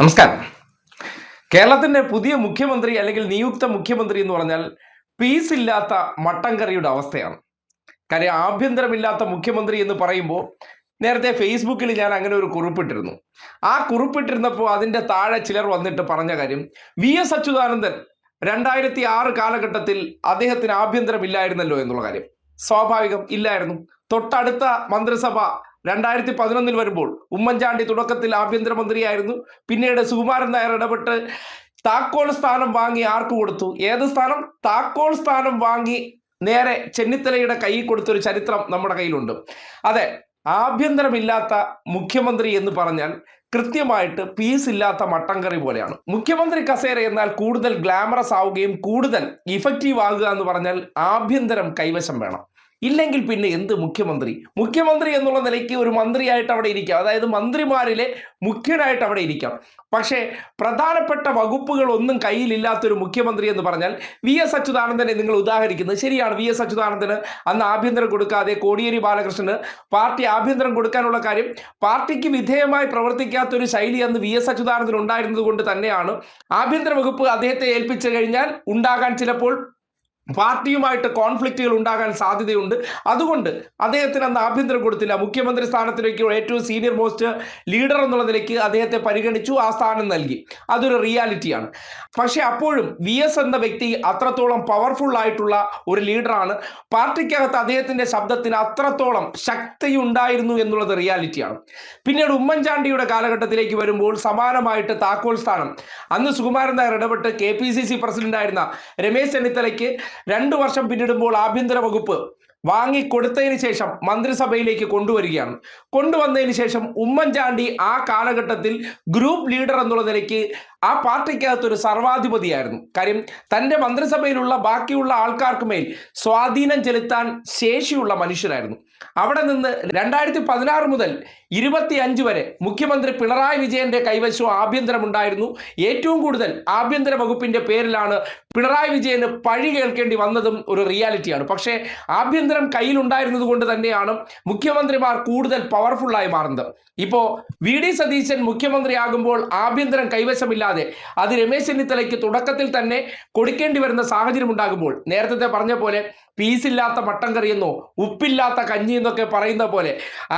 നമസ്കാരം. കേരളത്തിന്റെ പുതിയ മുഖ്യമന്ത്രി അല്ലെങ്കിൽ നിയുക്ത മുഖ്യമന്ത്രി എന്ന് പറഞ്ഞാൽ പീസ് ഇല്ലാത്ത മട്ടൻ കറിയുടെ അവസ്ഥയാണ്. കാര്യം ആഭ്യന്തരമില്ലാത്ത മുഖ്യമന്ത്രി എന്ന് പറയുമ്പോൾ നേരത്തെ ഫേസ്ബുക്കിൽ ഞാൻ അങ്ങനെ ഒരു കുറിപ്പിട്ടിരുന്നു. ആ കുറിപ്പിട്ടിരുന്നപ്പോൾ അതിൻ്റെ താഴെ ചിലർ വന്നിട്ട് പറഞ്ഞ കാര്യം, വി.എസ്. അച്യുതാനന്ദൻ 2006 കാലഘട്ടത്തിൽ അദ്ദേഹത്തിന് ആഭ്യന്തരമില്ലായിരുന്നല്ലോ എന്നുള്ള കാര്യം. സ്വാഭാവികം, ഇല്ലായിരുന്നു. തൊട്ടടുത്ത മന്ത്രിസഭ 2011 വരുമ്പോൾ ഉമ്മൻചാണ്ടി തുടക്കത്തിൽ ആഭ്യന്തരമന്ത്രിയായിരുന്നു. പിന്നീട് സുകുമാരൻ നായർ ഇടപെട്ട് താക്കോൽ സ്ഥാനം വാങ്ങി ആർക്ക് കൊടുത്തു? ഏത് സ്ഥാനം? താക്കോൽ സ്ഥാനം വാങ്ങി നേരെ ചെന്നിത്തലയുടെ കയ്യിൽ കൊടുത്തൊരു ചരിത്രം നമ്മുടെ കയ്യിലുണ്ട്. അതെ, ആഭ്യന്തരമില്ലാത്ത മുഖ്യമന്ത്രി എന്ന് പറഞ്ഞാൽ കൃത്യമായിട്ട് പീസ് ഇല്ലാത്ത മട്ടൻ കറി പോലെയാണ്. മുഖ്യമന്ത്രി കസേര എന്നാൽ കൂടുതൽ ഗ്ലാമറസ് ആവുകയും കൂടുതൽ ഇഫക്റ്റീവ് ആകുക എന്ന് പറഞ്ഞാൽ ആഭ്യന്തരം കൈവശം വേണം. ഇല്ലെങ്കിൽ പിന്നെ എന്ത് മുഖ്യമന്ത്രി? മുഖ്യമന്ത്രി എന്നുള്ള നിലയ്ക്ക് ഒരു മന്ത്രിയായിട്ട് അവിടെ ഇരിക്കാം, അതായത് മന്ത്രിമാരിലെ മുഖ്യനായിട്ട് അവിടെ ഇരിക്കാം. പക്ഷേ പ്രധാനപ്പെട്ട വകുപ്പുകൾ ഒന്നും കയ്യിലില്ലാത്തൊരു മുഖ്യമന്ത്രി എന്ന് പറഞ്ഞാൽ വി.എസ്. അച്യുതാനന്ദനെ നിങ്ങൾ ഉദാഹരിക്കുന്നത് ശരിയാണ്. വി.എസ്. അച്യുതാനന്ദന് അന്ന് ആഭ്യന്തരം കൊടുക്കാതെ കോടിയേരി ബാലകൃഷ്ണന് പാർട്ടി ആഭ്യന്തരം കൊടുക്കാനുള്ള കാര്യം, പാർട്ടിക്ക് വിധേയമായി പ്രവർത്തിക്കാത്തൊരു ശൈലി അന്ന് വി.എസ്. അച്യുതാനന്ദൻ ഉണ്ടായിരുന്നത് കൊണ്ട് തന്നെയാണ്. ആഭ്യന്തര വകുപ്പ് അദ്ദേഹത്തെ ഏൽപ്പിച്ചു കഴിഞ്ഞാൽ ഉണ്ടാകാൻ ചിലപ്പോൾ പാർട്ടിയുമായിട്ട് കോൺഫ്ലിക്റ്റുകൾ ഉണ്ടാകാൻ സാധ്യതയുണ്ട്. അതുകൊണ്ട് അദ്ദേഹത്തിന് അന്ന് ആഭ്യന്തരം കൊടുത്തില്ല. മുഖ്യമന്ത്രി സ്ഥാനത്തിലേക്ക് ഏറ്റവും സീനിയർ മോസ്റ്റ് ലീഡർ എന്നുള്ള നിലയ്ക്ക് അദ്ദേഹത്തെ പരിഗണിച്ചു, ആ സ്ഥാനം നൽകി. അതൊരു റിയാലിറ്റിയാണ്. പക്ഷെ അപ്പോഴും വി.എസ്. എന്ന വ്യക്തി അത്രത്തോളം പവർഫുൾ ആയിട്ടുള്ള ഒരു ലീഡറാണ്. പാർട്ടിക്കകത്ത് അദ്ദേഹത്തിന്റെ ശബ്ദത്തിന് അത്രത്തോളം ശക്തിയുണ്ടായിരുന്നു എന്നുള്ളത് റിയാലിറ്റിയാണ്. പിന്നീട് ഉമ്മൻചാണ്ടിയുടെ കാലഘട്ടത്തിലേക്ക് വരുമ്പോൾ സമാനമായിട്ട് താക്കോൽ സ്ഥാനം അന്ന് സുകുമാരൻ നായർ ഇടപെട്ട് KPCC പ്രസിഡന്റായിരുന്ന രമേശ് ചെന്നിത്തലയ്ക്ക് 2 വർഷം പിന്നിടുമ്പോൾ ആഭ്യന്തര വകുപ്പ് വാങ്ങിക്കൊടുത്തതിന് ശേഷം മന്ത്രിസഭയിലേക്ക് കൊണ്ടുവരികയാണ്. കൊണ്ടുവന്നതിന് ശേഷം ഉമ്മൻചാണ്ടി ആ കാലഘട്ടത്തിൽ ഗ്രൂപ്പ് ലീഡർ എന്നുള്ള നിലയ്ക്ക് ആ പാർട്ടിക്കകത്തൊരു സർവാധിപതിയായിരുന്നു. കാര്യം തൻ്റെ മന്ത്രിസഭയിലുള്ള ബാക്കിയുള്ള ആൾക്കാർക്ക് മേൽ സ്വാധീനം ചെലുത്താൻ ശേഷിയുള്ള മനുഷ്യരായിരുന്നു. അവിടെ നിന്ന് 2016 മുതൽ 25 വരെ മുഖ്യമന്ത്രി പിണറായി വിജയന്റെ കൈവശം ആഭ്യന്തരമുണ്ടായിരുന്നു. ഏറ്റവും കൂടുതൽ ആഭ്യന്തര വകുപ്പിന്റെ പേരിലാണ് പിണറായി വിജയന് പഴി കേൾക്കേണ്ടി വന്നതും ഒരു റിയാലിറ്റിയാണ്. പക്ഷേ ആഭ്യന്തരം കയ്യിലുണ്ടായിരുന്നത് കൊണ്ട് തന്നെയാണ് മുഖ്യമന്ത്രിമാർ കൂടുതൽ പവർഫുള്ളായി മാറുന്നത്. ഇപ്പോൾ V.D. സതീശൻ മുഖ്യമന്ത്രിയാകുമ്പോൾ ആഭ്യന്തരം കൈവശമില്ലാതെ അത് രമേശ് ചെന്നിത്തലയ്ക്ക് തുടക്കത്തിൽ തന്നെ കൊടുക്കേണ്ടി വരുന്ന സാഹചര്യം ഉണ്ടാകുമ്പോൾ, നേരത്തെ പറഞ്ഞ പോലെ പീസില്ലാത്ത മട്ടൻ കറിയെന്നോ ഉപ്പില്ലാത്ത കഞ്ഞി എന്നൊക്കെ പറയുന്ന പോലെ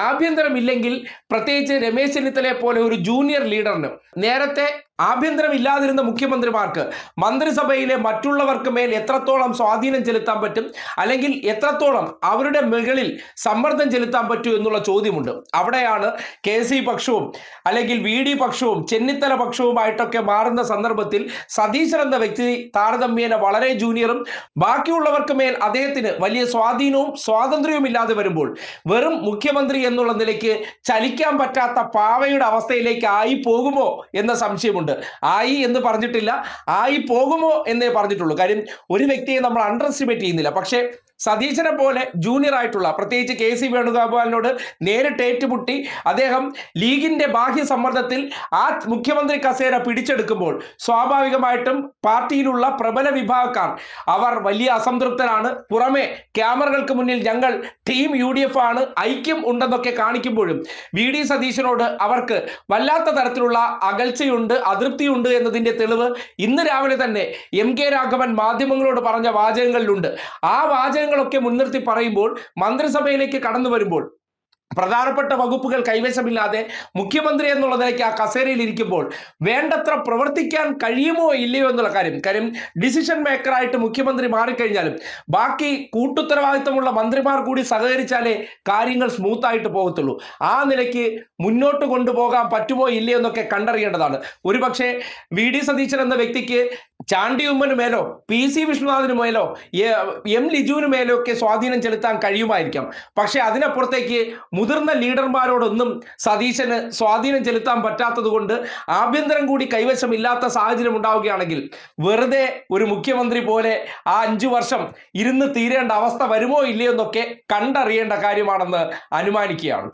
ആഭ്യന്തരം ഇല്ലെങ്കിൽ, പ്രത്യേകിച്ച് രമേശ് ചെന്നിത്തലയെ പോലെ ഒരു ജൂനിയർ ലീഡറിന്, നേരത്തെ ആഭ്യന്തരം ഇല്ലാതിരുന്ന മുഖ്യമന്ത്രിമാർക്ക് മന്ത്രിസഭയിലെ മറ്റുള്ളവർക്ക് മേൽ എത്രത്തോളം സ്വാധീനം ചെലുത്താൻ പറ്റും, അല്ലെങ്കിൽ എത്രത്തോളം അവരുടെ മുകളിൽ സമ്മർദ്ദം ചെലുത്താൻ പറ്റും എന്നുള്ള ചോദ്യമുണ്ട്. അവിടെയാണ് KC പക്ഷവും അല്ലെങ്കിൽ VD പക്ഷവും ചെന്നിത്തല പക്ഷവുമായിട്ടൊക്കെ മാറുന്ന സന്ദർഭത്തിൽ സതീശൻ എന്ന വ്യക്തി താരതമ്യേന വളരെ ജൂനിയറും ബാക്കിയുള്ളവർക്ക് മേൽ അദ്ദേഹത്തിന് വലിയ സ്വാധീനവും സ്വാതന്ത്ര്യവും ഇല്ലാതെ വരുമ്പോൾ വെറും മുഖ്യമന്ത്രി എന്നുള്ള നിലയ്ക്ക് ചലിക്കാൻ പറ്റാത്ത പാവയുടെ അവസ്ഥയിലേക്ക് ആയി പോകുമോ എന്ന സംശയമുണ്ട്. ആയി എന്ന് പറഞ്ഞിട്ടില്ല, ആയി പോകുമോ എന്നേ പറഞ്ഞിട്ടുള്ളൂ. കാര്യം ഒരു വ്യക്തിയെ നമ്മൾ അണ്ടർ എസ്റ്റിമേറ്റ് ചെയ്യുന്നില്ല. പക്ഷേ സതീശനെ പോലെ ജൂനിയർ ആയിട്ടുള്ള, പ്രത്യേകിച്ച് KC വേണുഗോപാലിനോട് നേരിട്ട് ഏറ്റുമുട്ടി അദ്ദേഹം ലീഗിന്റെ ബാഹ്യ സമ്മർദ്ദത്തിൽ ആ മുഖ്യമന്ത്രി കസേര പിടിച്ചെടുക്കുമ്പോൾ സ്വാഭാവികമായിട്ടും പാർട്ടിയിലുള്ള പ്രബല വിഭാഗക്കാർ അവർ വലിയ അസംതൃപ്തരാണ്. പുറമെ ക്യാമറകൾക്ക് മുന്നിൽ ഞങ്ങൾ ടീം UDF ആണ്, ഐക്യം ഉണ്ടെന്നൊക്കെ കാണിക്കുമ്പോഴും V.D. സതീശനോട് അവർക്ക് വല്ലാത്ത തരത്തിലുള്ള അകൽച്ചയുണ്ട്, അതൃപ്തിയുണ്ട് എന്നതിൻ്റെ തെളിവ് ഇന്ന് രാവിലെ തന്നെ MK രാഘവൻ മാധ്യമങ്ങളോട് പറഞ്ഞ വാചകങ്ങളിലുണ്ട്. ആ വാചകങ്ങളൊക്കെ മുൻനിർത്തി പറയുമ്പോൾ മന്ത്രിസഭയിലേക്ക് കടന്നു വരുമ്പോൾ പ്രധാനപ്പെട്ട വകുപ്പുകൾ കൈവശമില്ലാതെ മുഖ്യമന്ത്രി എന്നുള്ള നിലയ്ക്ക് ആ കസേരയിൽ ഇരിക്കുമ്പോൾ വേണ്ടത്ര പ്രവർത്തിക്കാൻ കഴിയുമോ ഇല്ലയോ എന്നുള്ള കാര്യം ഡിസിഷൻ മേക്കറായിട്ട് മുഖ്യമന്ത്രി മാറിക്കഴിഞ്ഞാലും ബാക്കി കൂട്ടുത്തരവാദിത്തമുള്ള മന്ത്രിമാർ കൂടി സഹകരിച്ചാലേ കാര്യങ്ങൾ സ്മൂത്ത് ആയിട്ട് പോകത്തുള്ളൂ. ആ നിലയ്ക്ക് മുന്നോട്ട് കൊണ്ടുപോകാൻ പറ്റുമോ ഇല്ലയോ എന്നൊക്കെ കണ്ടറിയേണ്ടതാണ്. ഒരുപക്ഷെ V.D. സതീശൻ എന്ന വ്യക്തിക്ക് ചാണ്ടി ഉമ്മന് മേലോ PC വിഷ്ണുനാഥിന് മേലോ M ലിജുവിന് മേലോ ഒക്കെ സ്വാധീനം ചെലുത്താൻ കഴിയുമായിരിക്കാം. പക്ഷെ അതിനപ്പുറത്തേക്ക് മുതിർന്ന ലീഡർമാരോടൊന്നും സതീശന് സ്വാധീനം ചെലുത്താൻ പറ്റാത്തത് കൊണ്ട് ആഭ്യന്തരം കൂടി കൈവശമില്ലാത്ത സാഹചര്യം ഉണ്ടാവുകയാണെങ്കിൽ വെറുതെ ഒരു മുഖ്യമന്ത്രി പോലെ ആ 5 വർഷം ഇരുന്ന് തീരേണ്ട അവസ്ഥ വരുമോ ഇല്ലയോ എന്നൊക്കെ കണ്ടറിയേണ്ട കാര്യമാണെന്ന് അനുമാനിക്കുകയാണ്.